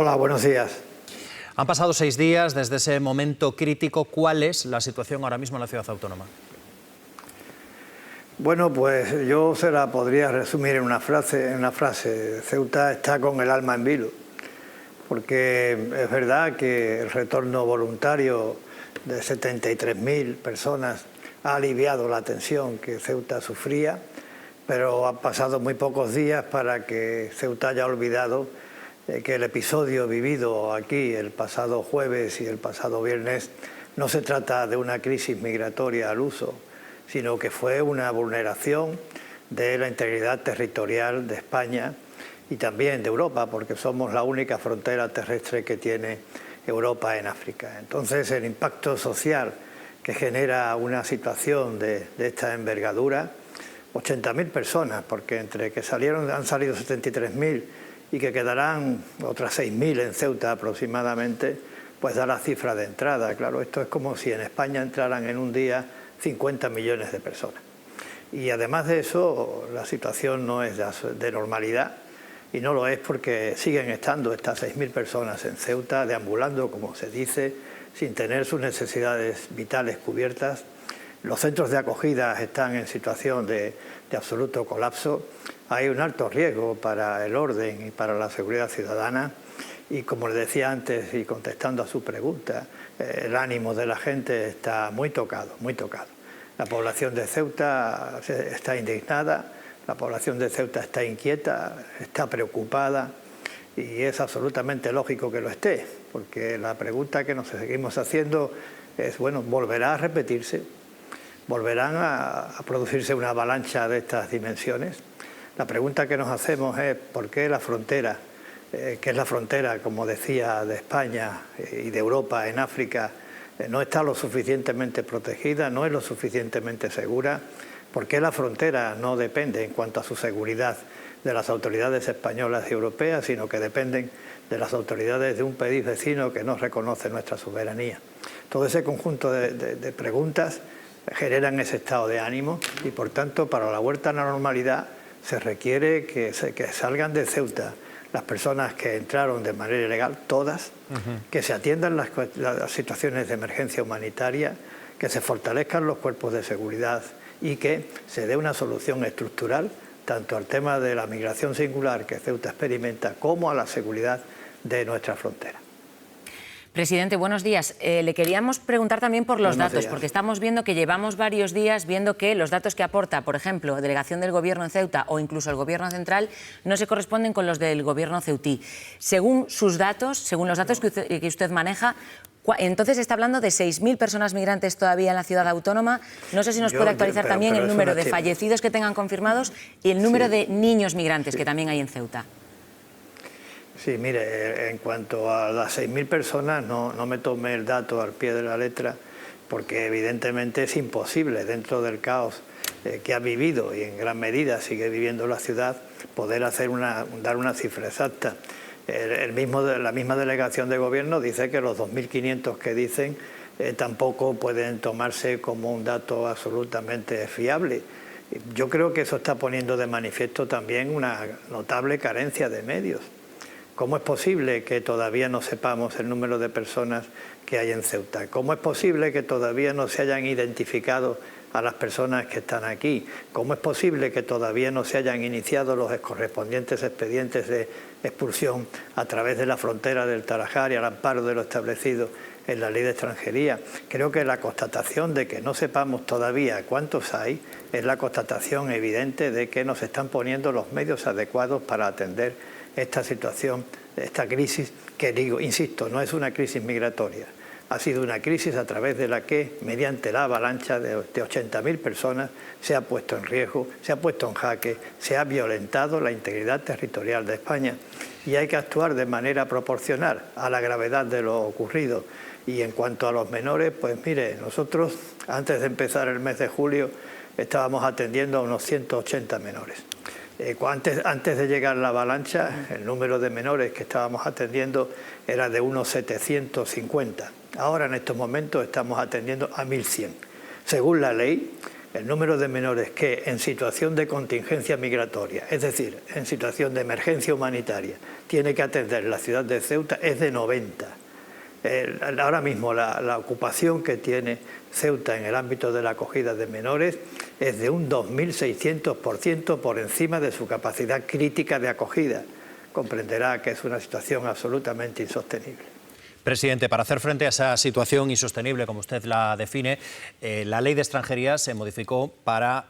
Hola, buenos días. Han pasado 6 días desde ese momento crítico. ¿Cuál es la situación ahora mismo en la ciudad autónoma? Bueno, pues yo se la podría resumir en una frase. Ceuta está con el alma en vilo, porque es verdad que el retorno voluntario de 73.000 personas ha aliviado la tensión que Ceuta sufría, pero han pasado muy pocos días para que Ceuta haya olvidado que el episodio vivido aquí el pasado jueves y el pasado viernes no se trata de una crisis migratoria al uso, sino que fue una vulneración de la integridad territorial de España y también de Europa, porque somos la única frontera terrestre que tiene Europa en África. Entonces, el impacto social que genera una situación de esta envergadura, 80.000 personas, porque entre que han salido 73.000 y que quedarán otras 6.000 en Ceuta aproximadamente, pues da la cifra de entrada. Claro, esto es como si en España entraran en un día 50 millones de personas. Y además de eso, la situación no es de normalidad, y no lo es porque siguen estando estas 6.000 personas en Ceuta, deambulando, como se dice, sin tener sus necesidades vitales cubiertas. Los centros de acogida están en situación de absoluto colapso. Hay un alto riesgo para el orden y para la seguridad ciudadana. Y como le decía antes, y contestando a su pregunta, el ánimo de la gente está muy tocado, muy tocado. La población de Ceuta está indignada, la población de Ceuta está inquieta, está preocupada, y es absolutamente lógico que lo esté, porque la pregunta que nos seguimos haciendo es, bueno, ¿volverá a repetirse? ¿Volverán a producirse una avalancha de estas dimensiones? La pregunta que nos hacemos es ¿por qué la frontera, que es la frontera, como decía, de España y de Europa en África, no está lo suficientemente protegida, no es lo suficientemente segura? ¿Por qué la frontera no depende en cuanto a su seguridad de las autoridades españolas y europeas, sino que dependen de las autoridades de un país vecino que no reconoce nuestra soberanía? Todo ese conjunto de preguntas generan ese estado de ánimo y, por tanto, para la vuelta a la normalidad se requiere que salgan de Ceuta las personas que entraron de manera ilegal, todas, que se atiendan las situaciones de emergencia humanitaria, que se fortalezcan los cuerpos de seguridad y que se dé una solución estructural tanto al tema de la migración singular que Ceuta experimenta como a la seguridad de nuestra frontera. Presidente, buenos días. Le queríamos preguntar también por los datos, porque estamos viendo que llevamos varios días viendo que los datos que aporta, por ejemplo, delegación del Gobierno en Ceuta o incluso el Gobierno central, no se corresponden con los del Gobierno ceutí. Según sus datos, según los datos que usted maneja, entonces está hablando de 6.000 personas migrantes todavía en la ciudad autónoma. No sé si nos puede actualizar también el número de fallecidos que tengan confirmados y el número de niños migrantes que también hay en Ceuta. Sí, mire, en cuanto a las 6.000 personas, no me tome el dato al pie de la letra, porque evidentemente es imposible, dentro del caos que ha vivido y en gran medida sigue viviendo la ciudad, poder dar una cifra exacta. La misma delegación de gobierno dice que los 2.500 que dicen tampoco pueden tomarse como un dato absolutamente fiable. Yo creo que eso está poniendo de manifiesto también una notable carencia de medios. ¿Cómo es posible que todavía no sepamos el número de personas que hay en Ceuta? ¿Cómo es posible que todavía no se hayan identificado a las personas que están aquí? ¿Cómo es posible que todavía no se hayan iniciado los correspondientes expedientes de expulsión a través de la frontera del Tarajal y al amparo de lo establecido en la ley de extranjería? Creo que la constatación de que no sepamos todavía cuántos hay es la constatación evidente de que nos están poniendo los medios adecuados para atender esta situación, esta crisis, que digo, insisto, no es una crisis migratoria, ha sido una crisis a través de la que, mediante la avalancha de 80.000 personas, se ha puesto en riesgo, se ha puesto en jaque, se ha violentado la integridad territorial de España, y hay que actuar de manera proporcional a la gravedad de lo ocurrido. Y en cuanto a los menores, pues mire, nosotros antes de empezar el mes de julio estábamos atendiendo a unos 180 menores. Antes de llegar la avalancha, el número de menores que estábamos atendiendo era de unos 750. Ahora, en estos momentos, estamos atendiendo a 1.100. Según la ley, el número de menores que en situación de contingencia migratoria, es decir, en situación de emergencia humanitaria, tiene que atender la ciudad de Ceuta es de 90. Ahora mismo la ocupación que tiene Ceuta en el ámbito de la acogida de menores es de un 2.600% por encima de su capacidad crítica de acogida. Comprenderá que es una situación absolutamente insostenible. Presidente, para hacer frente a esa situación insostenible, como usted la define, la Ley de Extranjería se modificó para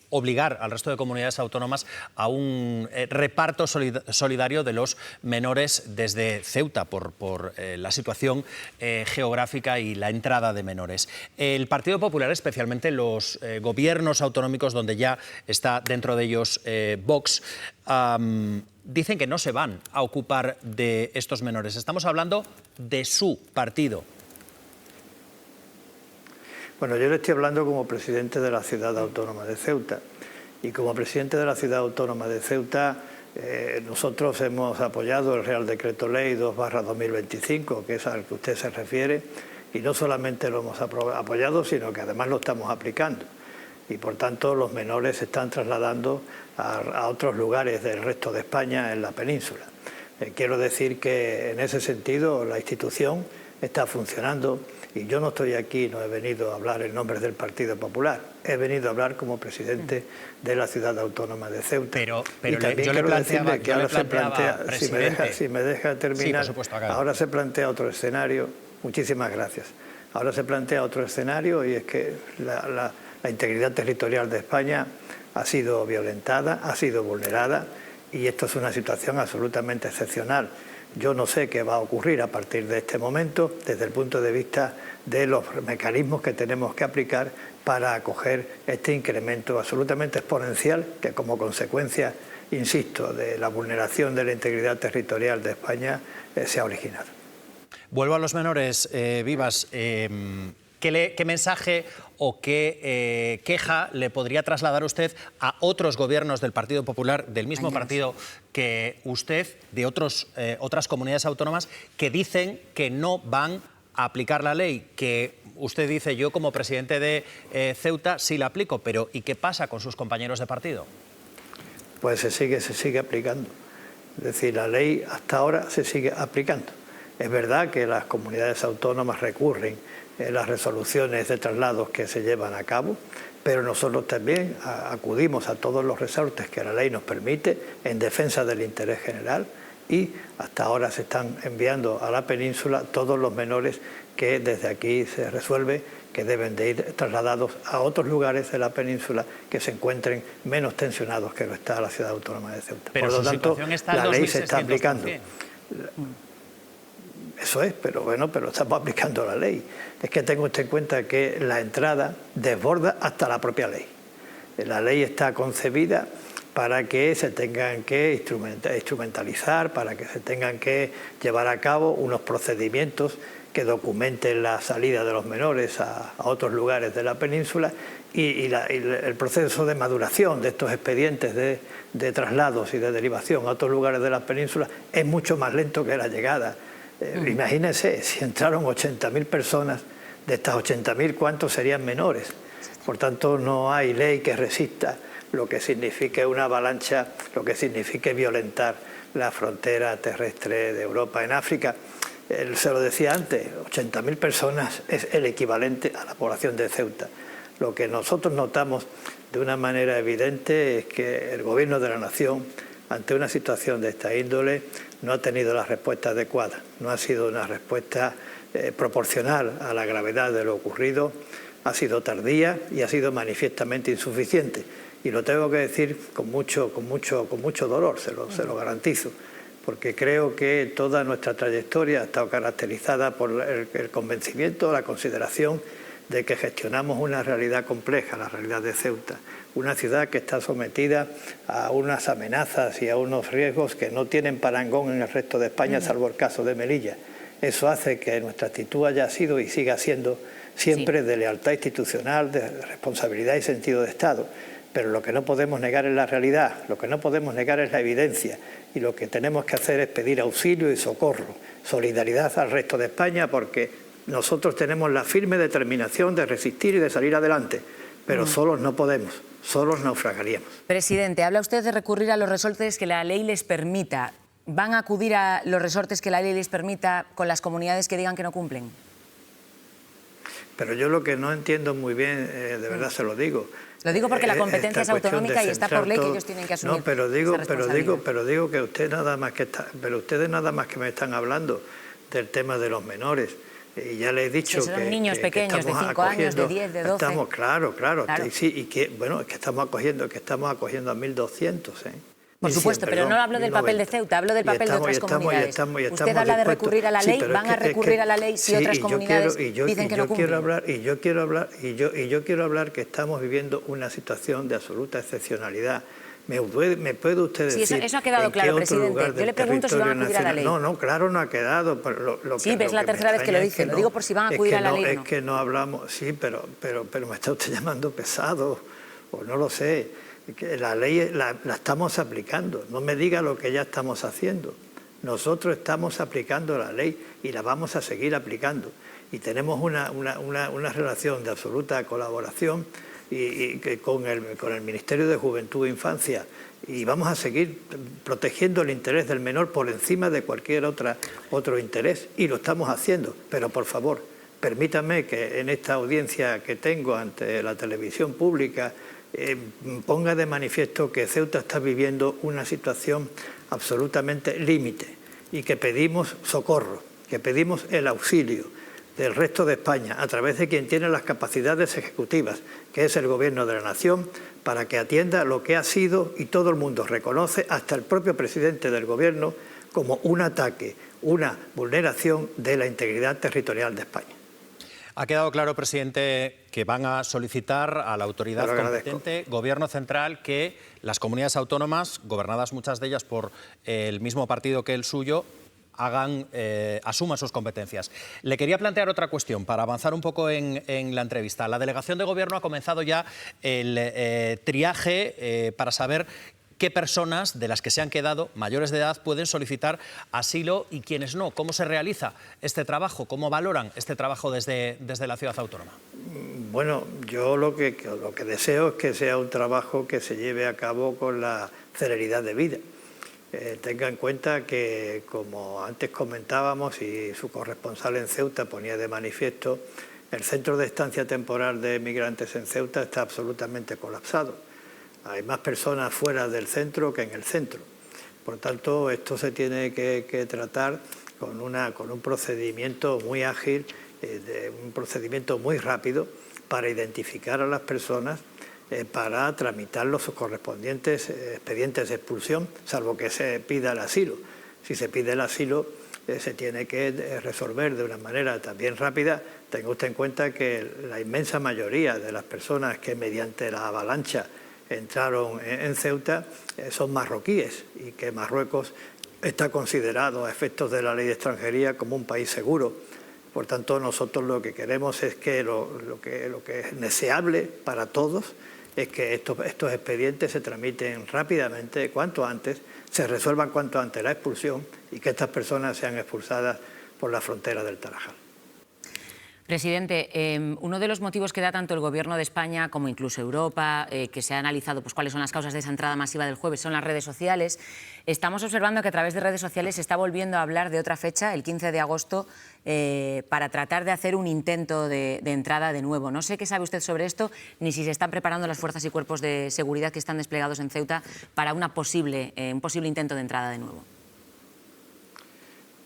obligar al resto de comunidades autónomas a un reparto solidario de los menores desde Ceuta por la situación geográfica y la entrada de menores. El Partido Popular, especialmente los gobiernos autonómicos donde ya está dentro de ellos Vox, dicen que no se van a ocupar de estos menores. Estamos hablando de su partido. Bueno, yo le estoy hablando como presidente de la Ciudad Autónoma de Ceuta. Y como presidente de la Ciudad Autónoma de Ceuta, nosotros hemos apoyado el Real Decreto Ley 2/2025, que es al que usted se refiere, y no solamente lo hemos apoyado, sino que además lo estamos aplicando. Y por tanto los menores se están trasladando a otros lugares del resto de España en la península. Quiero decir que en ese sentido la institución está funcionando y yo no estoy aquí, no he venido a hablar en nombre del Partido Popular, he venido a hablar como presidente de la Ciudad Autónoma de Ceuta. Pero y también yo le planteaba, que ahora se plantea, presidente, si me deja terminar, sí, por supuesto, ahora se plantea otro escenario, muchísimas gracias, ahora se plantea otro escenario y es que la integridad territorial de España ha sido violentada, ha sido vulnerada y esto es una situación absolutamente excepcional. Yo no sé qué va a ocurrir a partir de este momento desde el punto de vista de los mecanismos que tenemos que aplicar para acoger este incremento absolutamente exponencial que como consecuencia, insisto, de la vulneración de la integridad territorial de España se ha originado. Vuelvo a los menores, Vivas. ¿Qué mensaje o qué queja le podría trasladar usted a otros gobiernos del Partido Popular, del mismo partido que usted, de otras comunidades autónomas, que dicen que no van a aplicar la ley? Que usted dice, yo como presidente de Ceuta sí la aplico, pero ¿y qué pasa con sus compañeros de partido? Pues se sigue aplicando. Es decir, la ley hasta ahora se sigue aplicando. Es verdad que las comunidades autónomas recurren las resoluciones de traslados que se llevan a cabo, pero nosotros también acudimos a todos los resortes que la ley nos permite en defensa del interés general y hasta ahora se están enviando a la península todos los menores que desde aquí se resuelve que deben de ir trasladados a otros lugares de la península que se encuentren menos tensionados que lo está la Ciudad Autónoma de Ceuta. Pero por lo tanto, la ley se está aplicando. Eso es, pero bueno, pero estamos aplicando la ley. Es que tenga usted en cuenta que la entrada desborda hasta la propia ley. La ley está concebida para que se tengan que instrumentalizar, para que se tengan que llevar a cabo unos procedimientos que documenten la salida de los menores a otros lugares de la península y el proceso de maduración de estos expedientes de traslados y de derivación a otros lugares de la península es mucho más lento que la llegada. Imagínense, si entraron 80.000 personas, de estas 80.000, ¿cuántos serían menores? Por tanto, no hay ley que resista lo que signifique una avalancha, lo que signifique violentar la frontera terrestre de Europa en África. Se lo decía antes, 80.000 personas es el equivalente a la población de Ceuta. Lo que nosotros notamos de una manera evidente es que el Gobierno de la Nación, ante una situación de esta índole, no ha tenido la respuesta adecuada, no ha sido una respuesta proporcional a la gravedad de lo ocurrido, ha sido tardía y ha sido manifiestamente insuficiente. Y lo tengo que decir con mucho dolor, se lo garantizo, porque creo que toda nuestra trayectoria ha estado caracterizada por el convencimiento, la consideración de que gestionamos una realidad compleja, la realidad de Ceuta, una ciudad que está sometida a unas amenazas y a unos riesgos que no tienen parangón en el resto de España, salvo el caso de Melilla. Eso hace que nuestra actitud haya sido y siga siendo siempre de lealtad institucional, de responsabilidad y sentido de Estado. Pero lo que no podemos negar es la realidad, lo que no podemos negar es la evidencia y lo que tenemos que hacer es pedir auxilio y socorro, solidaridad al resto de España porque nosotros tenemos la firme determinación de resistir y de salir adelante, pero solos no podemos, solos naufragaríamos. Presidente, habla usted de recurrir a los resortes que la ley les permita. ¿Van a acudir a los resortes que la ley les permita con las comunidades que digan que no cumplen? Pero yo lo que no entiendo muy bien, de verdad se lo digo. Lo digo porque la competencia es autonómica y está por ley que ellos tienen que asumir. No, pero digo que usted nada más que ustedes nada más que me están hablando del tema de los menores. Y ya les he dicho que son niños pequeños de 5 años, de 10, de 12. Estamos, claro. Sí, y que bueno, es que estamos acogiendo a 1.200, Por supuesto, pero no hablo del papel de Ceuta, hablo del papel de otras comunidades. Usted habla de recurrir a la ley, ¿van a recurrir a la ley si otras comunidades dicen que no cumplen? Yo quiero hablar que estamos viviendo una situación de absoluta excepcionalidad. ¿Me puede usted decir? Sí, eso ha quedado claro, presidente. Yo le pregunto si van a acudir a la ley. No, claro, no ha quedado. Sí, es la tercera vez que lo dice. Lo digo por si van a acudir a la ley. Es que no hablamos, sí, pero me está usted llamando pesado, o no lo sé. Que la ley la estamos aplicando. No me diga lo que ya estamos haciendo. Nosotros estamos aplicando la ley y la vamos a seguir aplicando. Y tenemos una relación de absoluta colaboración con el Ministerio de Juventud e Infancia, y vamos a seguir protegiendo el interés del menor por encima de cualquier otro interés, y lo estamos haciendo. Pero por favor, permítame que en esta audiencia que tengo ante la televisión pública ponga de manifiesto que Ceuta está viviendo una situación absolutamente límite y que pedimos socorro, que pedimos el auxilio del resto de España a través de quien tiene las capacidades ejecutivas, que es el Gobierno de la Nación, para que atienda lo que ha sido, y todo el mundo reconoce, hasta el propio presidente del Gobierno, como un ataque, una vulneración de la integridad territorial de España. Ha quedado claro, presidente, que van a solicitar a la autoridad competente, Gobierno central, que las comunidades autónomas, gobernadas muchas de ellas por el mismo partido que el suyo, asuman sus competencias. Le quería plantear otra cuestión para avanzar un poco en la entrevista. La delegación de Gobierno ha comenzado ya el triaje para saber qué personas de las que se han quedado mayores de edad pueden solicitar asilo y quiénes no. ¿Cómo se realiza este trabajo? ¿Cómo valoran este trabajo desde la ciudad autónoma? Bueno, yo lo que deseo es que sea un trabajo que se lleve a cabo con la celeridad debida. Tenga en cuenta que, como antes comentábamos y su corresponsal en Ceuta ponía de manifiesto, el centro de estancia temporal de migrantes en Ceuta está absolutamente colapsado. Hay más personas fuera del centro que en el centro. Por tanto, esto se tiene que tratar con un procedimiento muy ágil, un procedimiento muy rápido para identificar a las personas, para tramitar los correspondientes expedientes de expulsión, salvo que se pida el asilo. Si se pide el asilo, se tiene que resolver de una manera también rápida. Tenga usted en cuenta que la inmensa mayoría de las personas que mediante la avalancha entraron en Ceuta son marroquíes, y que Marruecos está considerado a efectos de la ley de extranjería como un país seguro. Por tanto, nosotros lo que queremos es que lo que es deseable para todos es que estos expedientes se tramiten rápidamente, cuanto antes, se resuelvan cuanto antes la expulsión y que estas personas sean expulsadas por la frontera del Tarajal. Presidente, uno de los motivos que da tanto el Gobierno de España como incluso Europa, que se ha analizado cuáles son las causas de esa entrada masiva del jueves, son las redes sociales. Estamos observando que a través de redes sociales se está volviendo a hablar de otra fecha, el 15 de agosto, para tratar de hacer un intento de entrada de nuevo. No sé qué sabe usted sobre esto, ni si se están preparando las fuerzas y cuerpos de seguridad que están desplegados en Ceuta para un posible intento de entrada de nuevo.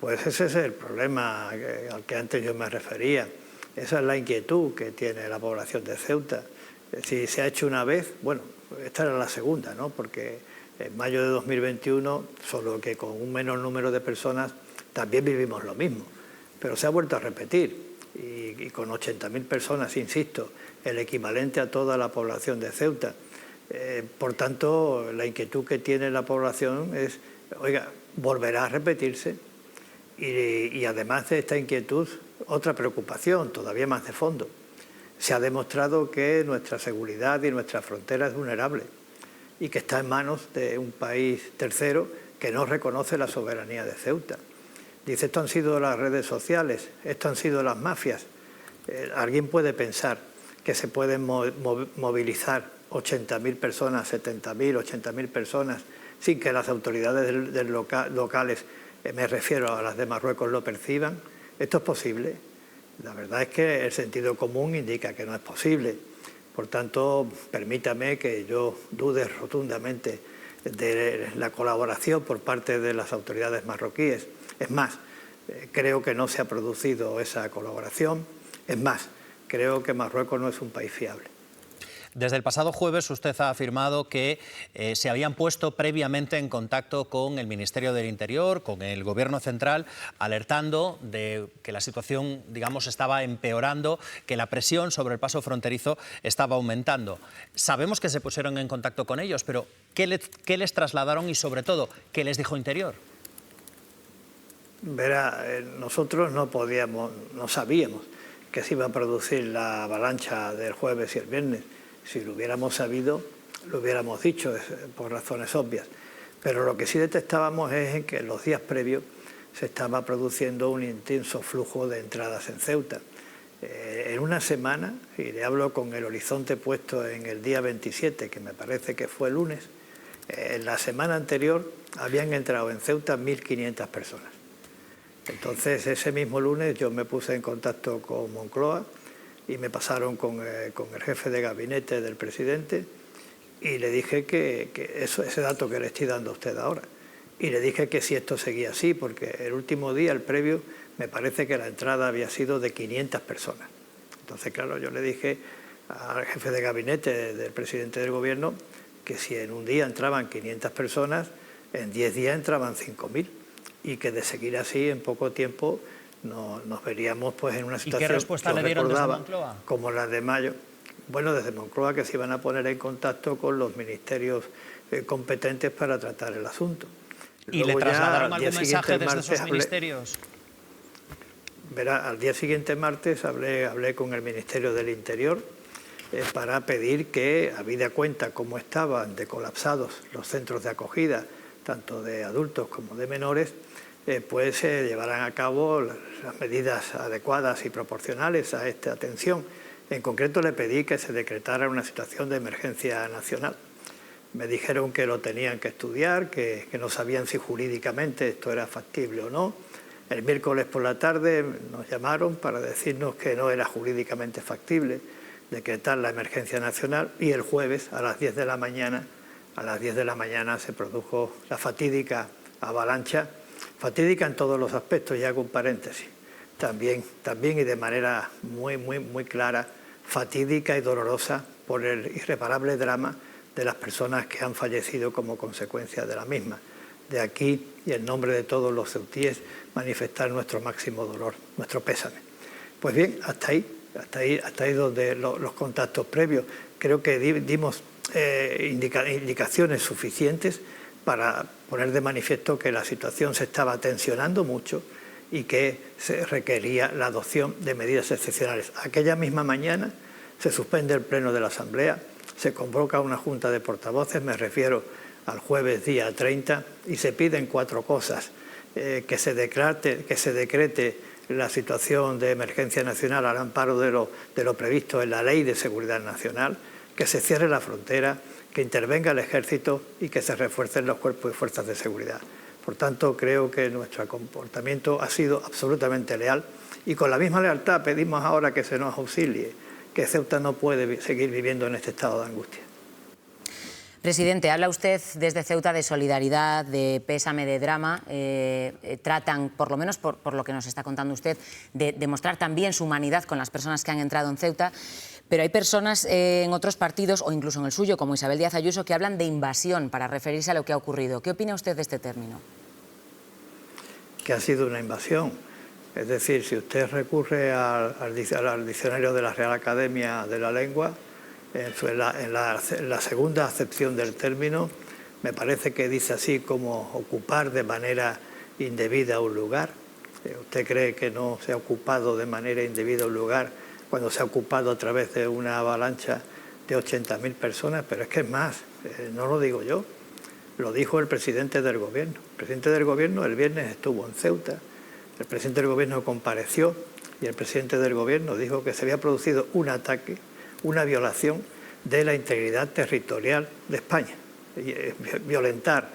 Pues ese es el problema al que antes yo me refería. Esa es la inquietud que tiene la población de Ceuta. Si se ha hecho una vez, bueno, esta era la segunda, ¿no? Porque en mayo de 2021, solo que con un menor número de personas, también vivimos lo mismo. Pero se ha vuelto a repetir, y con 80.000 personas, insisto, el equivalente a toda la población de Ceuta. Por tanto, la inquietud que tiene la población es, oiga, ¿volverá a repetirse? Y además de esta inquietud, otra preocupación todavía más de fondo. Se ha demostrado que nuestra seguridad y nuestra frontera es vulnerable y que está en manos de un país tercero que no reconoce la soberanía de Ceuta. Dice, esto han sido las redes sociales, esto han sido las mafias. Alguien puede pensar que se pueden movilizar 80.000 personas, 70.000, 80.000 personas, sin que las autoridades locales, me refiero a las de Marruecos, lo perciban. ¿Esto es posible? La verdad es que el sentido común indica que no es posible. Por tanto, permítame que yo dude rotundamente de la colaboración por parte de las autoridades marroquíes. Es más, creo que no se ha producido esa colaboración. Es más, creo que Marruecos no es un país fiable. Desde el pasado jueves usted ha afirmado que se habían puesto previamente en contacto con el Ministerio del Interior, con el Gobierno central, alertando de que la situación, digamos, estaba empeorando, que la presión sobre el paso fronterizo estaba aumentando. Sabemos que se pusieron en contacto con ellos, pero ¿qué les trasladaron y, sobre todo, qué les dijo Interior? Verá, nosotros no sabíamos que se iba a producir la avalancha del jueves y el viernes. Si lo hubiéramos sabido, lo hubiéramos dicho, por razones obvias. Pero lo que sí detectábamos es en que en los días previos se estaba produciendo un intenso flujo de entradas en Ceuta. En una semana, y le hablo con el horizonte puesto en el día 27, que me parece que fue el lunes, en la semana anterior habían entrado en Ceuta 1.500 personas. Entonces, ese mismo lunes yo me puse en contacto con Moncloa y me pasaron con el jefe de gabinete del presidente y le dije que ese dato que le estoy dando a usted ahora. Y le dije que si esto seguía así, porque el último día, el previo, me parece que la entrada había sido de 500 personas. Entonces, claro, yo le dije al jefe de gabinete del presidente del gobierno que si en un día entraban 500 personas, en 10 días entraban 5.000 y que de seguir así en poco tiempo nos veríamos pues en una situación. ¿Y qué respuesta le dieron desde Moncloa? Como la de mayo. Bueno, desde Moncloa que se iban a poner en contacto con los ministerios competentes para tratar el asunto. ¿Y le trasladaron algún mensaje desde esos ministerios? Verá, al día siguiente, martes, hablé con el Ministerio del Interior para pedir que, habida cuenta cómo estaban de colapsados los centros de acogida, tanto de adultos como de menores, pues se llevarán a cabo las medidas adecuadas y proporcionales a esta atención. En concreto le pedí que se decretara una situación de emergencia nacional. Me dijeron que lo tenían que estudiar, que no sabían si jurídicamente esto era factible o no. El miércoles por la tarde nos llamaron para decirnos que no era jurídicamente factible decretar la emergencia nacional y el jueves a las 10 de la mañana se produjo la fatídica avalancha, fatídica en todos los aspectos, y hago un paréntesis, también y de manera muy clara, fatídica y dolorosa por el irreparable drama de las personas que han fallecido como consecuencia de la misma. De aquí, y en nombre de todos los ceutíes, manifestar nuestro máximo dolor, nuestro pésame. Pues bien, hasta ahí donde los contactos previos. Creo que dimos indicaciones suficientes para poner de manifiesto que la situación se estaba tensionando mucho y que se requería la adopción de medidas excepcionales. Aquella misma mañana se suspende el pleno de la Asamblea, se convoca una junta de portavoces, me refiero al jueves día 30, y se piden 4 cosas: que se decrete la situación de emergencia nacional al amparo de lo previsto en la Ley de Seguridad Nacional, que se cierre la frontera, que intervenga el Ejército y que se refuercen los cuerpos y fuerzas de seguridad. Por tanto, creo que nuestro comportamiento ha sido absolutamente leal y con la misma lealtad pedimos ahora que se nos auxilie, que Ceuta no puede seguir viviendo en este estado de angustia. Presidente, habla usted desde Ceuta de solidaridad, de pésame, de drama. Tratan, por lo menos por lo que nos está contando usted, de demostrar también su humanidad con las personas que han entrado en Ceuta. Pero hay personas en otros partidos, o incluso en el suyo, como Isabel Díaz Ayuso, que hablan de invasión para referirse a lo que ha ocurrido. ¿Qué opina usted de este término? Que ha sido una invasión. Es decir, si usted recurre al diccionario de la Real Academia de la Lengua, en la segunda acepción del término, me parece que dice así como ocupar de manera indebida un lugar. ¿Usted cree que no se ha ocupado de manera indebida un lugar cuando se ha ocupado a través de una avalancha de 80.000 personas? Pero es que es más, no lo digo yo, lo dijo el presidente del Gobierno. El presidente del Gobierno el viernes estuvo en Ceuta, el presidente del Gobierno compareció y el presidente del Gobierno dijo que se había producido un ataque una violación de la integridad territorial de España. Violentar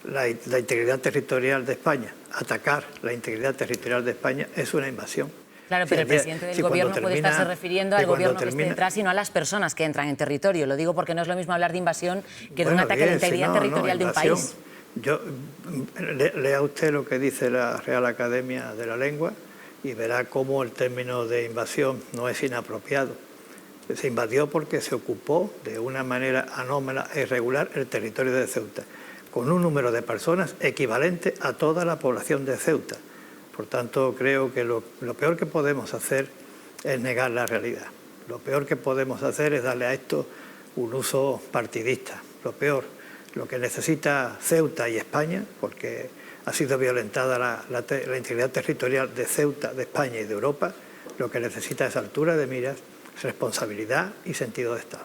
la integridad territorial de España, atacar la integridad territorial de España es una invasión. Claro, pero el presidente del Gobierno puede estarse refiriendo al Gobierno que esté detrás y no a las personas que entran en territorio. Lo digo porque no es lo mismo hablar de invasión que de un ataque a la integridad territorial de un país. Lea usted lo que dice la Real Academia de la Lengua y verá cómo el término de invasión no es inapropiado. Se invadió porque se ocupó de una manera anómala e irregular el territorio de Ceuta, con un número de personas equivalente a toda la población de Ceuta. Por tanto, creo que lo peor que podemos hacer es negar la realidad. Lo peor que podemos hacer es darle a esto un uso partidista. Lo que necesita Ceuta y España, porque ha sido violentada la integridad territorial de Ceuta, de España y de Europa, lo que necesita es altura de miras, responsabilidad y sentido de Estado.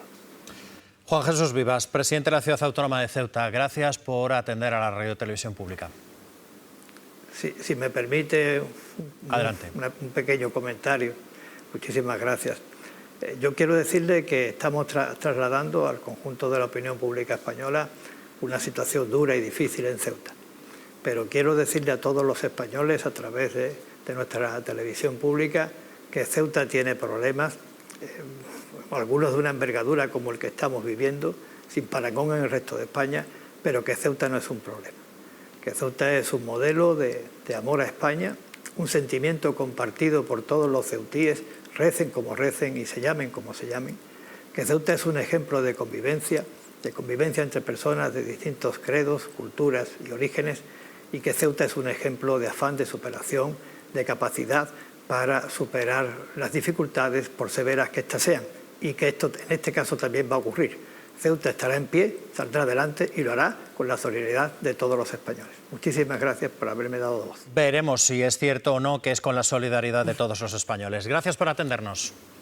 Juan Jesús Vivas, presidente de la Ciudad Autónoma de Ceuta, gracias por atender a la Radio Televisión Pública. Si me permite adelante. Un pequeño comentario. Muchísimas gracias. Yo quiero decirle que estamos trasladando al conjunto de la opinión pública española una situación dura y difícil en Ceuta. Pero quiero decirle a todos los españoles a través de nuestra televisión pública que Ceuta tiene problemas, algunos de una envergadura como el que estamos viviendo, sin parangón en el resto de España, pero que Ceuta no es un problema. Que Ceuta es un modelo de amor a España, un sentimiento compartido por todos los ceutíes, recen como recen y se llamen como se llamen. Que Ceuta es un ejemplo de convivencia entre personas de distintos credos, culturas y orígenes, y que Ceuta es un ejemplo de afán de superación, de capacidad para superar las dificultades, por severas que éstas sean, y que esto en este caso también va a ocurrir. Ceuta estará en pie, saldrá adelante y lo hará con la solidaridad de todos los españoles. Muchísimas gracias por haberme dado voz. Veremos si es cierto o no que es con la solidaridad de todos los españoles. Gracias por atendernos.